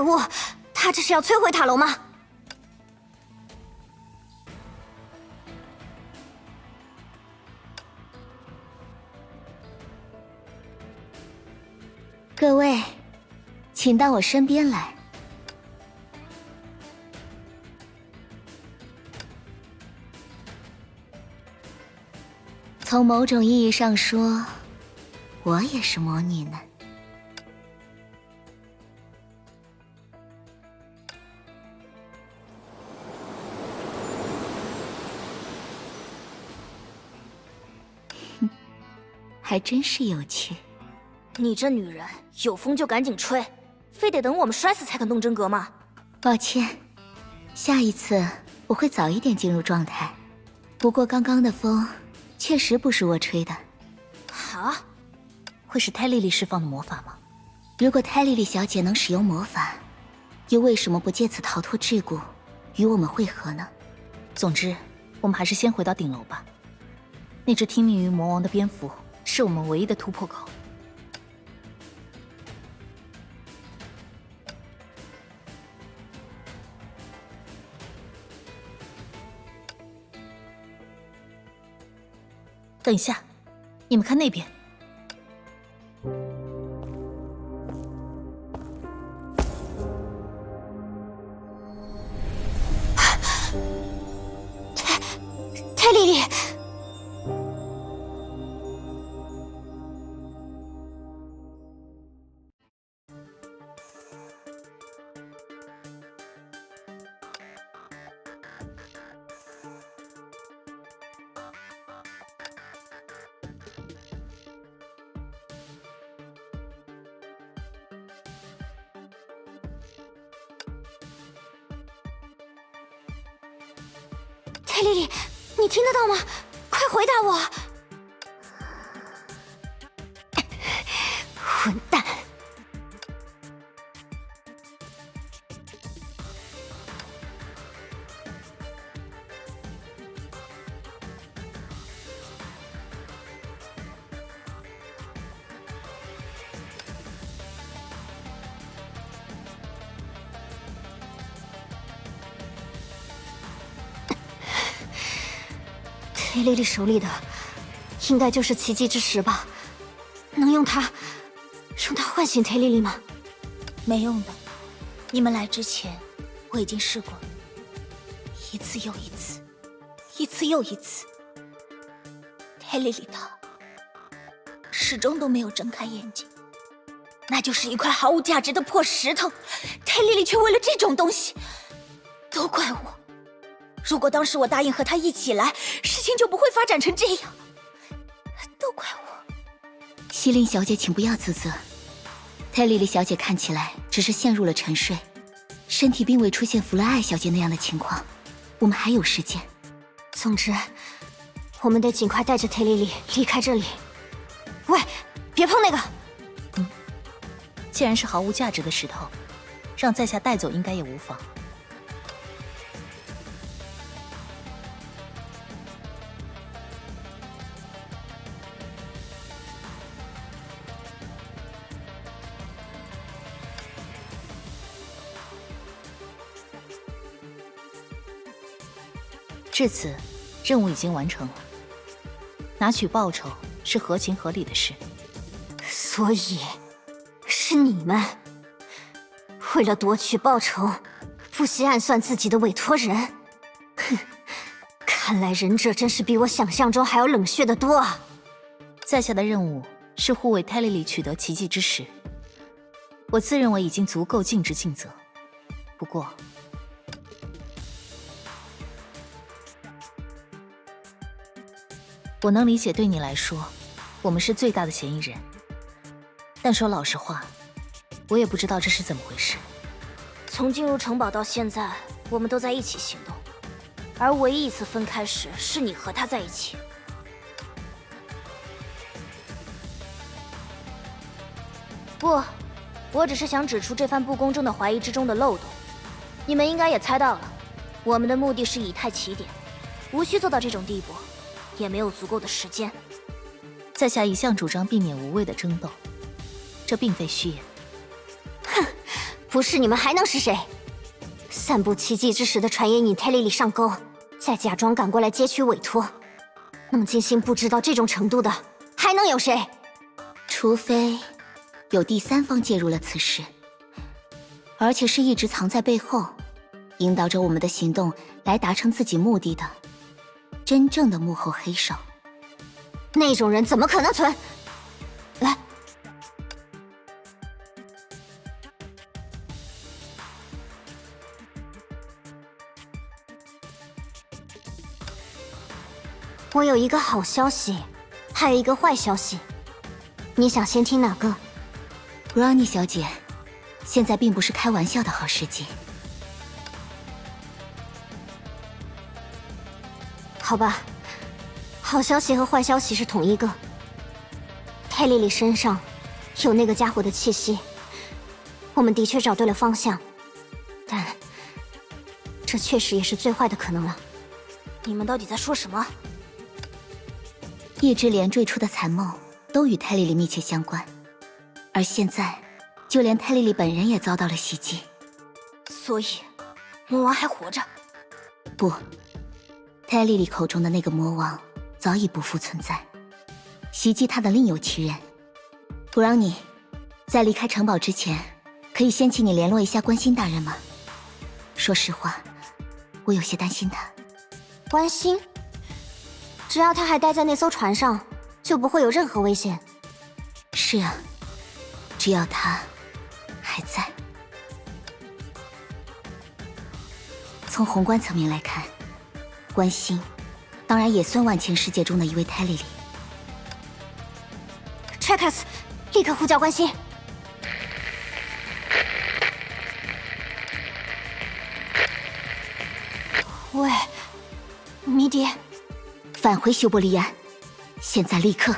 恶！他这是要摧毁塔楼吗？各位，请到我身边来。从某种意义上说，我也是魔女呢。哼，还真是有趣。你这女人有风就赶紧吹，非得等我们摔死才肯动真格吗？抱歉，下一次我会早一点进入状态。不过刚刚的风确实不是我吹的。啊？会是泰莉莉释放的魔法吗？如果泰莉莉小姐能使用魔法，又为什么不借此逃脱桎梏，与我们会合呢？总之，我们还是先回到顶楼吧。那只听命于魔王的蝙蝠是我们唯一的突破口。等一下，你们看那边。泰莉莉，泰莉莉，你听得到吗？快回答我！混蛋！泰莉莉手里的应该就是奇迹之石吧？能用它唤醒泰莉莉吗？没用的，你们来之前我已经试过了，一次又一次，一次又一次。泰莉莉她始终都没有睁开眼睛，那就是一块毫无价值的破石头，泰莉莉却为了这种东西，都怪我。如果当时我答应和他一起来，事情就不会发展成这样。都怪我。西林小姐，请不要自责。泰莉莉小姐看起来只是陷入了沉睡，身体并未出现弗莱艾小姐那样的情况。我们还有时间。总之，我们得尽快带着泰莉莉离开这里。喂，别碰那个！既然是毫无价值的石头，让在下带走应该也无妨。至此，任务已经完成了。拿取报酬是合情合理的事。所以，是你们为了夺取报酬，不惜暗算自己的委托人。哼，看来忍者真是比我想象中还要冷血得多啊！在下的任务是护卫泰莉莉取得奇迹之石，我自认为已经足够尽职尽责。不过，我能理解，对你来说，我们是最大的嫌疑人。但说老实话，我也不知道这是怎么回事。从进入城堡到现在，我们都在一起行动，而唯一一次分开时，是你和他在一起。不，我只是想指出这番不公正的怀疑之中的漏洞。你们应该也猜到了，我们的目的是以泰起点，无需做到这种地步。也没有足够的时间。在下一向主张避免无谓的争斗，这并非虚言。哼，不是你们还能是谁？散布奇迹之时的传言引泰莉莉上钩，再假装赶过来接取委托，能精心布置到这种程度的，还能有谁？除非有第三方介入了此事，而且是一直藏在背后，引导着我们的行动来达成自己目的的真正的幕后黑手。那种人怎么可能存？来，我有一个好消息，还有一个坏消息。你想先听哪个？ Brownie 小姐，现在并不是开玩笑的好时机。好吧，好消息和坏消息是同一个。泰莉莉身上有那个家伙的气息，我们的确找对了方向，但这确实也是最坏的可能了。你们到底在说什么？一直连缀出的残梦都与泰莉莉密切相关，而现在，就连泰莉莉本人也遭到了袭击。所以，魔王还活着？不，泰莉莉口中的那个魔王早已不复存在。袭击他的另有其人。Brownie，在离开城堡之前，可以先请你联络一下关心大人吗？说实话，我有些担心他。关心？只要他还待在那艘船上，就不会有任何危险。是啊，只要他还在。从宏观层面来看，关心当然也算万千世界中的一位泰莉莉。Trackers， 立刻呼叫关心。喂，迷迭，返回修伯利安，现在立刻！